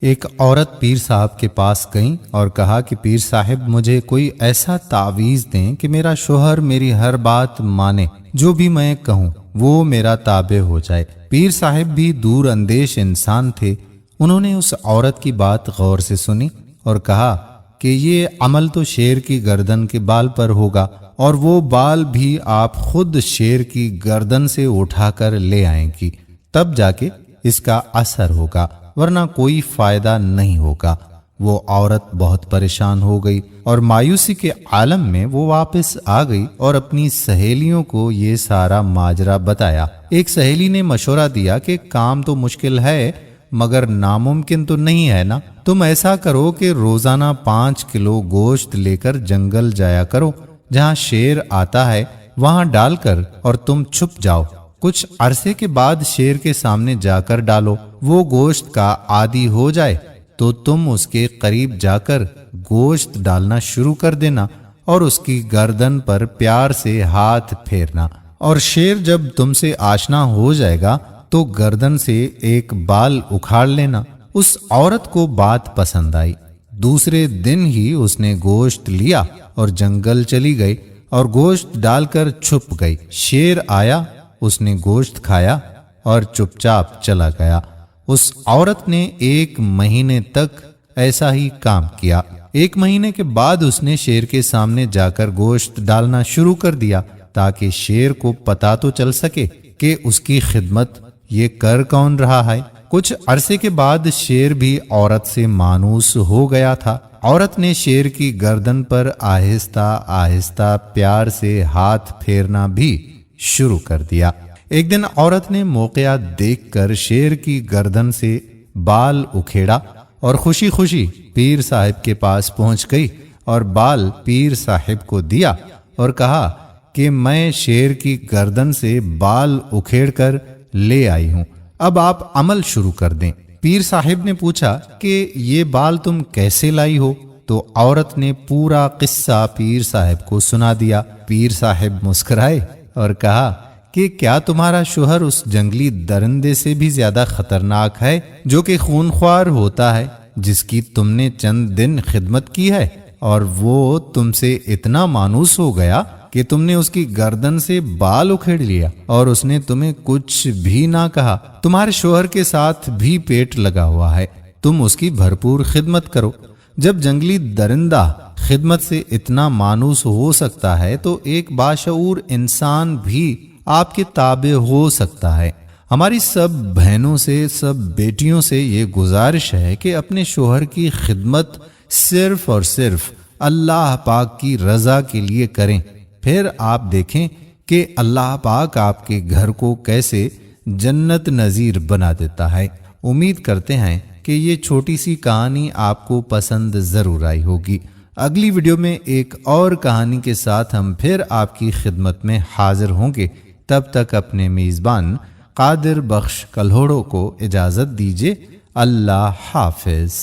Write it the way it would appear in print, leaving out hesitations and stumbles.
ایک عورت پیر صاحب کے پاس گئیں اور کہا کہ پیر صاحب مجھے کوئی ایسا تعویذ دیں کہ میرا شوہر میری ہر بات مانے، جو بھی میں کہوں وہ میرا تابع ہو جائے۔ پیر صاحب بھی دور اندیش انسان تھے، انہوں نے اس عورت کی بات غور سے سنی اور کہا کہ یہ عمل تو شیر کی گردن کے بال پر ہوگا، اور وہ بال بھی آپ خود شیر کی گردن سے اٹھا کر لے آئیں گی، تب جا کے اس کا اثر ہوگا، ورنہ کوئی فائدہ نہیں ہوگا۔ وہ عورت بہت پریشان ہو گئی اور مایوسی کے عالم میں وہ واپس آ گئی اور اپنی سہیلیوں کو یہ سارا ماجرا بتایا۔ ایک سہیلی نے مشورہ دیا کہ کام تو مشکل ہے مگر ناممکن تو نہیں ہے نا، تم ایسا کرو کہ روزانہ 5 کلو گوشت لے کر جنگل جایا کرو، جہاں شیر آتا ہے وہاں ڈال کر اور تم چھپ جاؤ۔ کچھ عرصے کے بعد شیر کے سامنے جا کر ڈالو، وہ گوشت کا عادی ہو جائے تو تم اس کے قریب جا کر گوشت ڈالنا شروع کر دینا اور اس کی گردن پر پیار سے ہاتھ پھیرنا، اور شیر جب تم سے آشنا ہو جائے گا تو گردن سے ایک بال اکھاڑ لینا۔ اس عورت کو بات پسند آئی، دوسرے دن ہی اس نے گوشت لیا اور جنگل چلی گئی اور گوشت ڈال کر چھپ گئی۔ شیر آیا، اس نے گوشت کھایا اور چپ چاپ چلا گیا۔ اس عورت نے 1 مہینے تک ایسا ہی کام کیا۔ 1 مہینے کے بعد اس نے شیر کے سامنے جا کر گوشت ڈالنا شروع کر دیا تاکہ شیر کو پتا تو چل سکے کہ اس کی خدمت یہ کر کون رہا ہے۔ کچھ عرصے کے بعد شیر بھی عورت سے مانوس ہو گیا تھا۔ عورت نے شیر کی گردن پر آہستہ آہستہ پیار سے ہاتھ پھیرنا بھی شروع کر دیا۔ ایک دن عورت نے موقع دیکھ کر شیر کی گردن سے بال اکھیڑا اور خوشی خوشی پیر صاحب کے پاس پہنچ گئی اور بال پیر صاحب کو دیا اور کہا کہ میں شیر کی گردن سے بال اکھیڑ کر لے آئی ہوں، اب آپ عمل شروع کر دیں۔ پیر صاحب نے پوچھا کہ یہ بال تم کیسے لائی ہو؟ تو عورت نے پورا قصہ پیر صاحب کو سنا دیا۔ پیر صاحب مسکرائے اور کہا کہ کیا تمہارا شوہر اس جنگلی درندے سے بھی زیادہ خطرناک ہے جو کہ خونخوار ہوتا ہے، جس کی تم نے چند دن خدمت کی ہے، اور وہ تم سے اتنا مانوس ہو گیا کہ تم نے اس کی گردن سے بال اکھیڑ لیا اور اس نے تمہیں کچھ بھی نہ کہا؟ تمہارے شوہر کے ساتھ بھی پیٹ لگا ہوا ہے، تم اس کی بھرپور خدمت کرو۔ جب جنگلی درندہ خدمت سے اتنا مانوس ہو سکتا ہے تو ایک باشعور انسان بھی آپ کے تابع ہو سکتا ہے۔ ہماری سب بہنوں سے، سب بیٹیوں سے یہ گزارش ہے کہ اپنے شوہر کی خدمت صرف اور صرف اللہ پاک کی رضا کے لیے کریں، پھر آپ دیکھیں کہ اللہ پاک آپ کے گھر کو کیسے جنت نظیر بنا دیتا ہے۔ امید کرتے ہیں کہ یہ چھوٹی سی کہانی آپ کو پسند ضرور آئی ہوگی۔ اگلی ویڈیو میں ایک اور کہانی کے ساتھ ہم پھر آپ کی خدمت میں حاضر ہوں گے۔ تب تک اپنے میزبان قادر بخش کلہوڑو کو اجازت دیجیے۔ اللہ حافظ۔